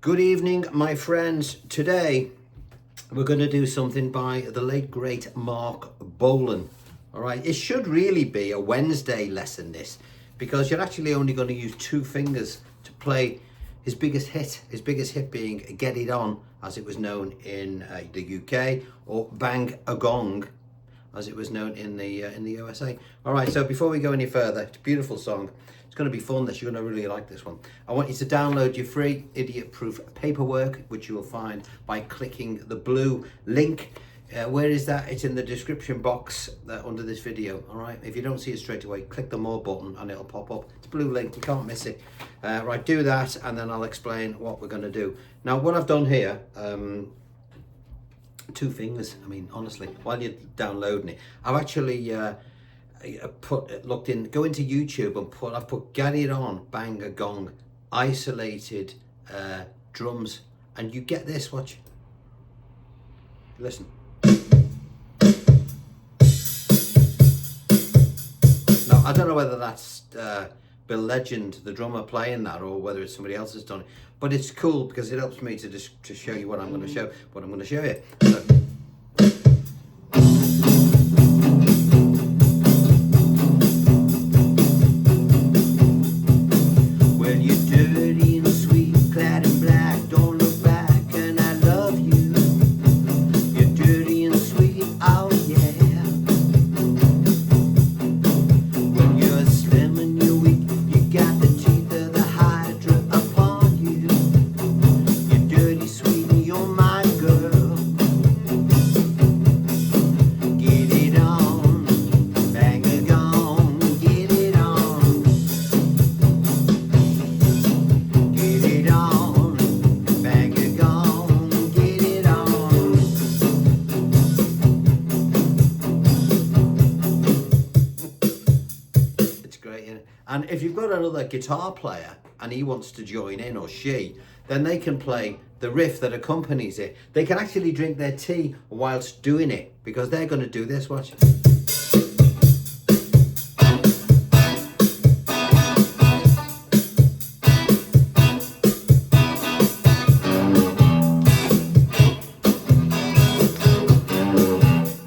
Good evening, my friends. Today we're going to do something by the late great Mark Bolan. All right, it should really be a Wednesday lesson, this, because you're actually only going to use two fingers to play his biggest hit being Get It On, as it was known in the UK, or Bang a Gong, as it was known in the USA. All right, so before we go any further, it's a beautiful song. It's going to be fun. You're going to really like this one. I want you to download your free idiot-proof paperwork, which you will find by clicking the blue link. Where is that? It's in the description box under this video. All right. If you don't see it straight away, click the more button and it'll pop up. It's a blue link. You can't miss it. Right. Do that, and then I'll explain what we're going to do. Now, what I've done here. Two fingers. I mean, honestly, while you're downloading it, I've actually go into YouTube and I've put Get It On, Bang a Gong, isolated drums, and you get this. Watch. Listen. Now, I don't know whether that's Bill Legend, the drummer, playing that, or whether it's somebody else has done it. But it's cool because it helps me to show you what I'm going to show. You. So, and if you've got another guitar player and he wants to join in, or she, then they can play the riff that accompanies it. They can actually drink their tea whilst doing it, because they're going to do this. Watch.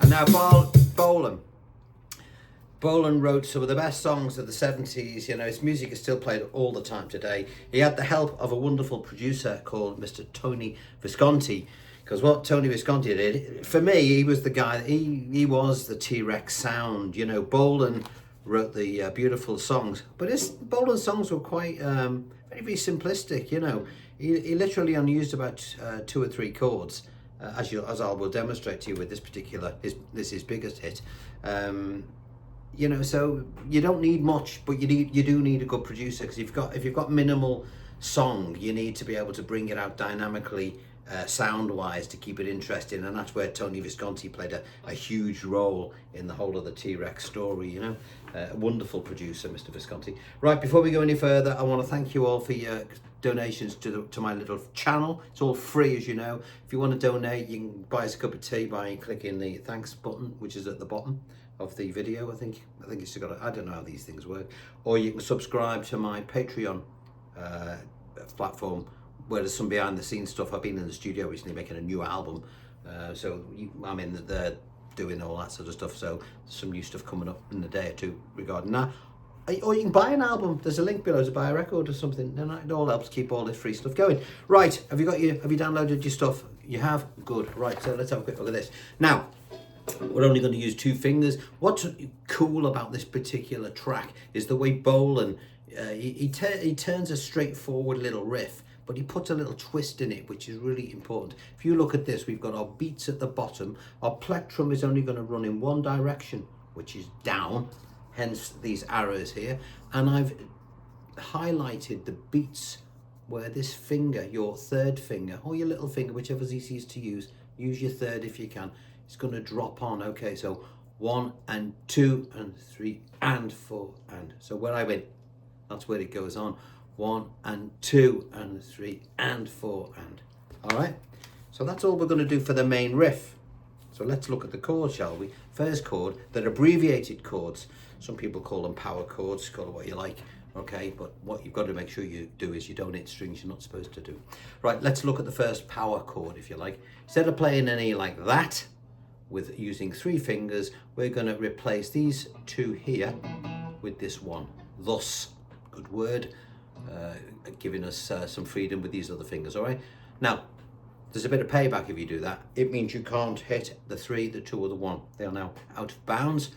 And now Bolan wrote some of the best songs of the 70s. You know, his music is still played all the time today. He had the help of a wonderful producer called Mr. Tony Visconti, because what Tony Visconti did, for me, he was the guy, he was the T-Rex sound. You know, Bolan wrote the beautiful songs, but Bolan's songs were quite very, very simplistic. You know, he literally only used about 2 or 3 chords, as I will demonstrate to you with this particular, this is his biggest hit. You know, so you don't need much, but you do need a good producer, because if you've got minimal song, you need to be able to bring it out dynamically, sound wise, to keep it interesting, and that's where Tony Visconti played a huge role in the whole of the T-Rex story. You know, a wonderful producer, Mr. Visconti. Right, before we go any further, I want to thank you all for your donations to my little channel. It's all free, as you know. If you want to donate, you can buy us a cup of tea by clicking the thanks button, which is at the bottom of the video. I think it's got I don't know how these things work. Or you can subscribe to my Patreon platform, where there's some behind the scenes stuff. I've been in the studio recently making a new album, I'm in there doing all that sort of stuff, so there's some new stuff coming up in a day or two regarding that. Or you can buy an album. There's a link below to buy a record or something, and it all helps keep all this free stuff going. Right, have you downloaded your stuff? You have? Good. Right, so let's have a quick look at this. Now, we're only going to use 2 fingers. What's cool about this particular track is the way Bolan, he turns a straightforward little riff, but he puts a little twist in it, which is really important. If you look at this, we've got our beats at the bottom. Our plectrum is only going to run in one direction, which is down, hence these arrows here. And I've highlighted the beats where this finger, your third finger, or your little finger, whichever's easiest to use your third if you can, it's going to drop on. Okay, so 1 and 2 and 3 and 4 and, so where I went, that's where it goes on. 1 and 2 and 3 and 4 and. All right, so that's all we're going to do for the main riff. So let's look at the chords, shall we? First chord, they're abbreviated chords. Some people call them power chords, call it what you like. Okay, but what you've got to make sure you do is you don't hit strings you're not supposed to do. Right, let's look at the first power chord, if you like. Instead of playing an E like that, with using 3 fingers, we're going to replace these 2 here with this one. Thus, good word, giving us some freedom with these other fingers, all right? Now, there's a bit of payback if you do that. It means you can't hit the 3, the 2 or the 1. They are now out of bounds.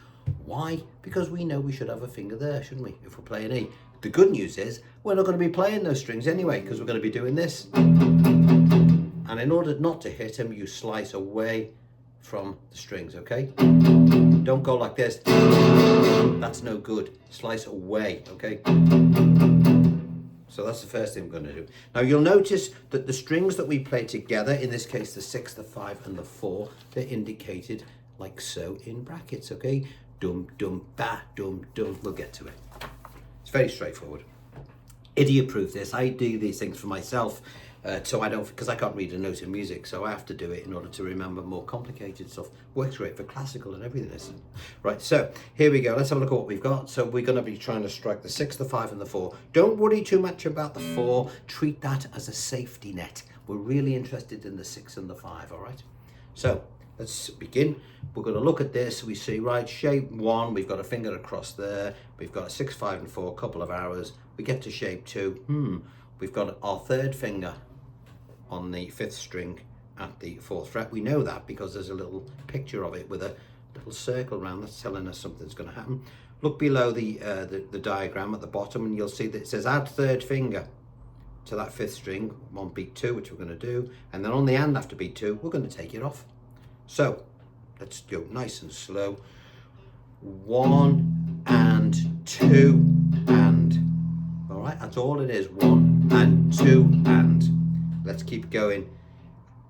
Why? Because we know we should have a finger there, shouldn't we, if we're playing E. The good news is we're not going to be playing those strings anyway, because we're going to be doing this. And in order not to hit them, you slice away from the strings, okay? Don't go like this. That's no good. Slice away, okay? So that's the first thing we're going to do. Now you'll notice that the strings that we play together, in this case the 6, the 5 and the 4, they're indicated like so in brackets, okay? Dum, dum, ba, dum, dum. We'll get to it. It's very straightforward. Idiot proof this. I do these things for myself, so I don't, because I can't read a note in music, so I have to do it in order to remember more complicated stuff. Works great for classical and everything. Right, so here we go. Let's have a look at what we've got. So we're going to be trying to strike the 6, the 5 and the 4. Don't worry too much about the 4. Treat that as a safety net. We're really interested in the 6 and the 5, all right? So let's begin. We're going to look at this. We see, right, shape 1, we've got a finger across there. We've got a 6, 5 and 4, a couple of arrows. We get to shape 2. We've got our 3rd finger on the 5th string at the 4th fret. We know that because there's a little picture of it with a little circle around that's telling us something's going to happen. Look below the diagram at the bottom and you'll see that it says add 3rd finger to that 5th string on beat 2, which we're going to do, and then on the and after beat 2 we're going to take it off. So let's go nice and slow. 1 and 2 and. All right, that's all it is. 1 and 2 and. Let's keep going.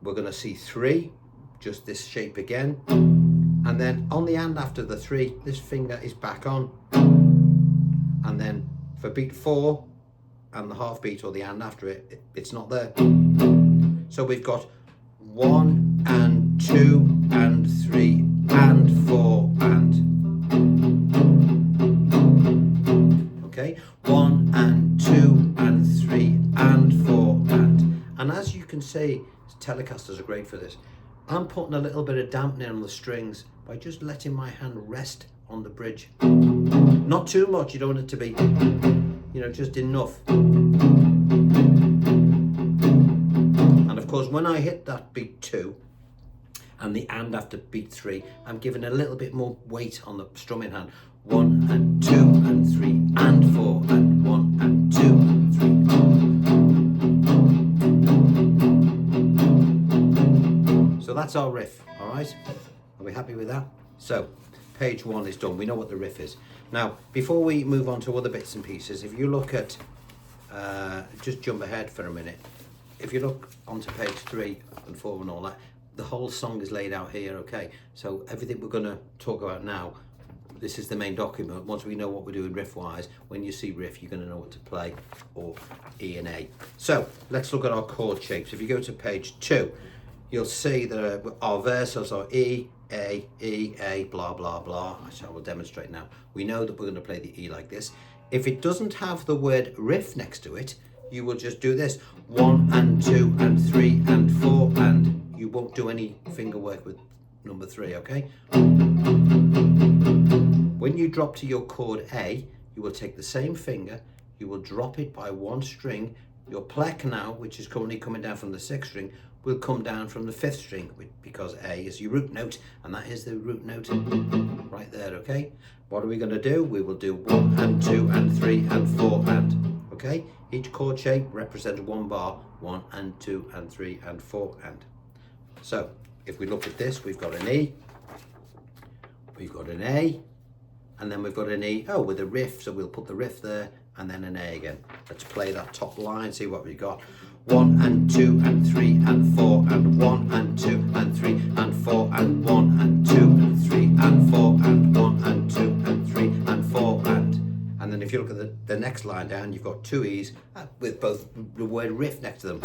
We're going to see 3, just this shape again, and then on the and after the 3, this finger is back on, and then for beat 4 and the half beat or the and after it, it's not there. So we've got 1 and 2 and 3 and 4 and. Okay, 1 and 2 and 3 and 4 and. And as you can see, Telecasters are great for this. I'm putting a little bit of dampening on the strings by just letting my hand rest on the bridge. Not too much, you don't want it to be, you know, just enough. And of course, when I hit that beat 2 and the and after beat 3, I'm giving a little bit more weight on the strumming hand. 1 and 2 and 3 and 4 and 1 and 2 and 3. So that's our riff, all right? Are we happy with that? So page 1 is done. We know what the riff is. Now, before we move on to other bits and pieces, if you look at, just jump ahead for a minute. If you look onto page 3 and 4 and all that, the whole song is laid out here, okay? So everything we're going to talk about now, this is the main document. Once we know what we're doing riff-wise, when you see riff, you're going to know what to play, or E and A. So let's look at our chord shapes. If you go to page 2, you'll see that our verses are E, A, blah, blah, blah. I will demonstrate now. We know that we're going to play the E like this. If it doesn't have the word riff next to it, you will just do this. 1 and 2 and 3 and 4 and. You won't do any finger work with number 3, okay? When you drop to your chord A, you will take the same finger, you will drop it by 1 string. Your plec now, which is currently coming down from the 6th string, will come down from the 5th string, because A is your root note, and that is the root note right there, okay? What are we going to do? We will do 1 and 2 and 3 and 4 and, okay? Each chord shape represents 1 bar, 1 and 2 and 3 and 4 and. So, if we look at this, we've got an E, we've got an A, and then we've got an E, with a riff, so we'll put the riff there, and then an A again. Let's play that top line, see what we got. 1 and 2 and 3 and 4 and 1 and 2 and 3 and 4 and 1 and 2 and 3 and 4 and 1 and 2 and 3 and 4 and then if you look at the next line down, you've got 2 E's with both the word riff next to them.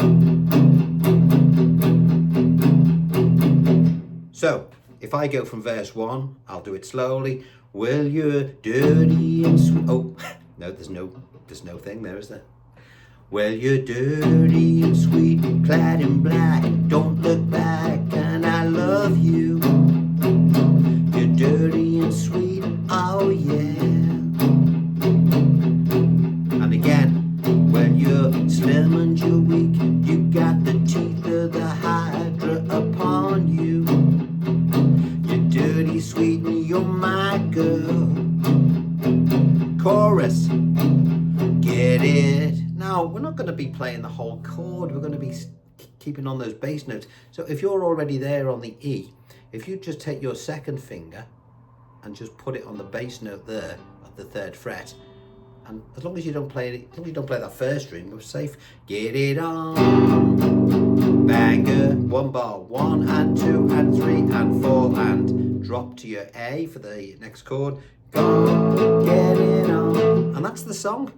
So, if I go from verse 1, I'll do it slowly. Well, you're dirty and sweet. Oh, no, there's no There's no thing there, is there? Well, you're dirty and sweet, clad in black, don't look back, and I love you. You're dirty and sweet, oh yeah. And again, when you're slim and you're weak, you got the teeth of the Hydra upon you. You're dirty, sweet, and you're my girl. Chorus, get it? Now, we're not going to be playing the whole chord, we're going to be keeping on those bass notes. So if you're already there on the E, if you just take your second finger and just put it on the bass note there at the 3rd fret, and as long as you don't play it, as long as you don't play that first string, we're safe. Get it on, banger, 1 bar, 1 and 2 and 3 and 4, and drop to your A for the next chord. Go, get it on, and that's the song.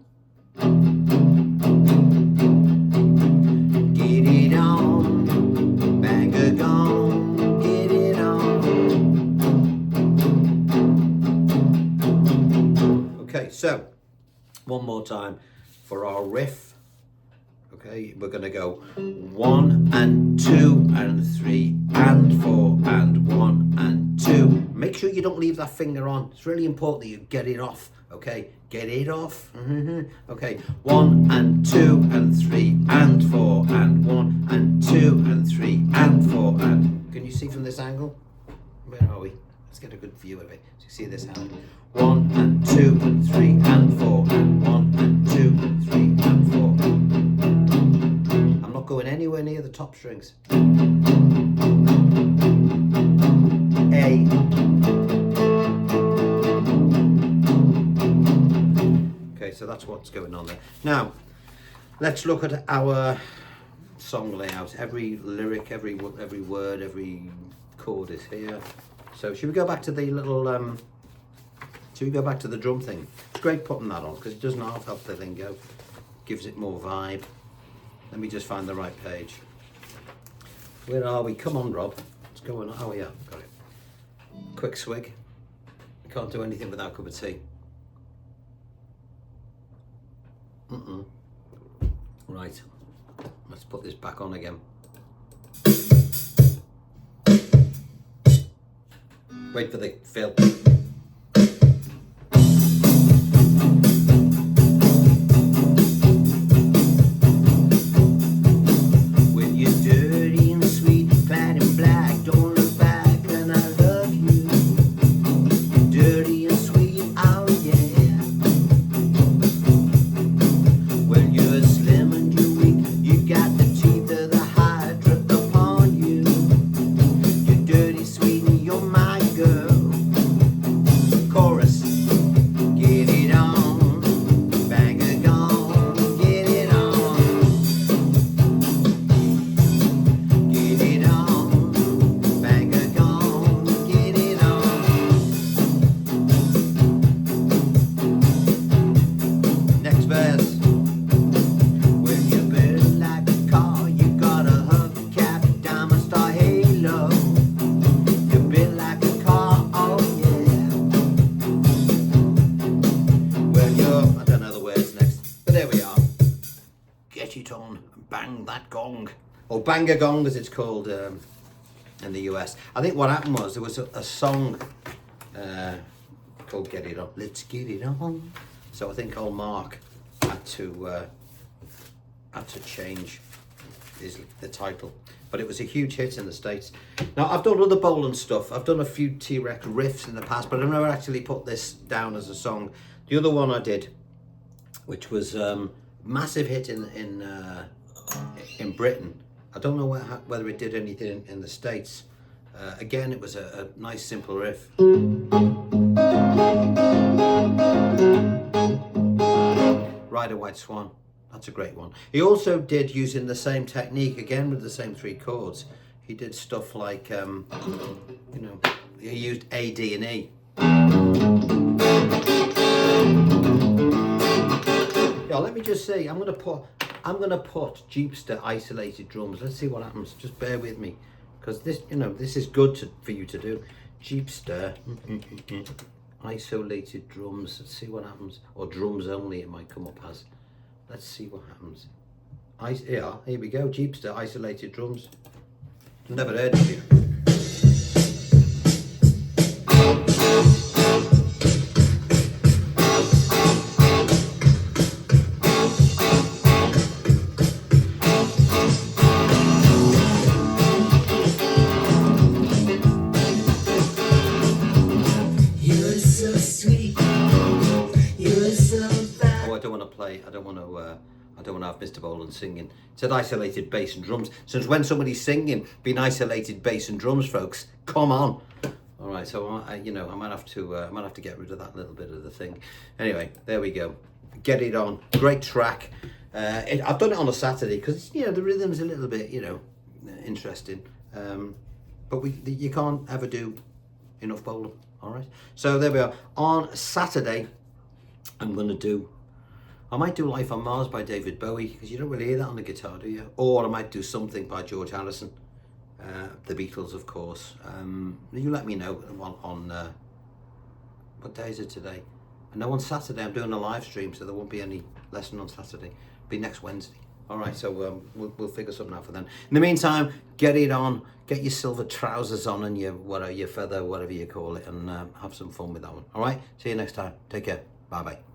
Get it on, banger gone, get it on. Okay, so one more time for our riff. Okay, we're going to go 1 and 2 and 3 and 4 and 1 and 2. Make sure you don't leave that finger on. It's really important that you get it off. Okay, get it off. Okay, 1 and 2 and 3 and 4 and 1 and 2 and 3 and 4 and. Can you see from this angle? Where are we? Let's get a good view of it. So you see this hand. 1 and 2 and 3 and 4 and 1 and 2 and 3 and 4. I'm not going anywhere near the top strings. A. Okay, so that's what's going on there. Now, let's look at our song layout. Every lyric, every word, every chord is here. So should we go back to the little, should we go back to the drum thing? It's great putting that on because it doesn't half help the thing go. Gives it more vibe. Let me just find the right page. Where are we? Come on, Rob. What's going on? Oh yeah, got it. Quick swig. Can't do anything without a cup of tea. Right, let's put this back on again. Wait for the fill. When you're dirty and sweet, clad in black, don't look back, and I love you. You're dirty and sweet, oh yeah. When you're slim and you're weak, you got the teeth of the Hydra upon you. You're dirty, sweet, and you're my girl. Chorus, get it on, banger gone, get it on. Get it on, banger gone, get it on. Next verse. When you burn like a car, you got a hubcap, diamond star halo. You build like a car, oh yeah. Well, you're, I don't know the words next, but there we are. Get it on, bang that gong. Or banger gong as it's called in the US. I think what happened was there was a song called Get It On. Let's get it on. So I think old Mark had to change the title, but it was a huge hit in the States. Now I've done other Bolan stuff. I've done a few T-Rex riffs in the past, but I've never actually put this down as a song. The other one I did, which was massive hit in Britain. I don't know whether it did anything in the States. Again, it was a nice simple riff. Ride a White Swan. That's a great one. He also did, using the same technique, again with the same 3 chords, he did stuff like, you know, he used A, D and E. Yeah, let me just say, I'm gonna put Jeepster isolated drums. Let's see what happens. Just bear with me, because this, you know, this is good for you to do. Jeepster. isolated drums. Let's see what happens. Or drums only, it might come up as. Let's see what happens. Yeah, here we go. Jeepster, isolated drums. Never heard of you. I don't want to have Mr. Bolan singing. It said isolated bass and drums. Since when somebody's singing, been isolated bass and drums, folks? Come on. All right, so I might have to get rid of that little bit of the thing. Anyway, there we go. Get It On. Great track. I've done it on a Saturday because the rhythm's a little bit interesting. But you can't ever do enough Bolan. All right. So there we are. On Saturday, I might do Life on Mars by David Bowie, because you don't really hear that on the guitar, do you? Or I might do something by George Harrison, the Beatles, of course. You let me know on what day is it today? I know on Saturday I'm doing a live stream, so there won't be any lesson on Saturday. It'll be next Wednesday. All right, so we'll figure something out for then. In the meantime, get it on, get your silver trousers on and your feather, whatever you call it, and have some fun with that one. All right, see you next time. Take care. Bye-bye.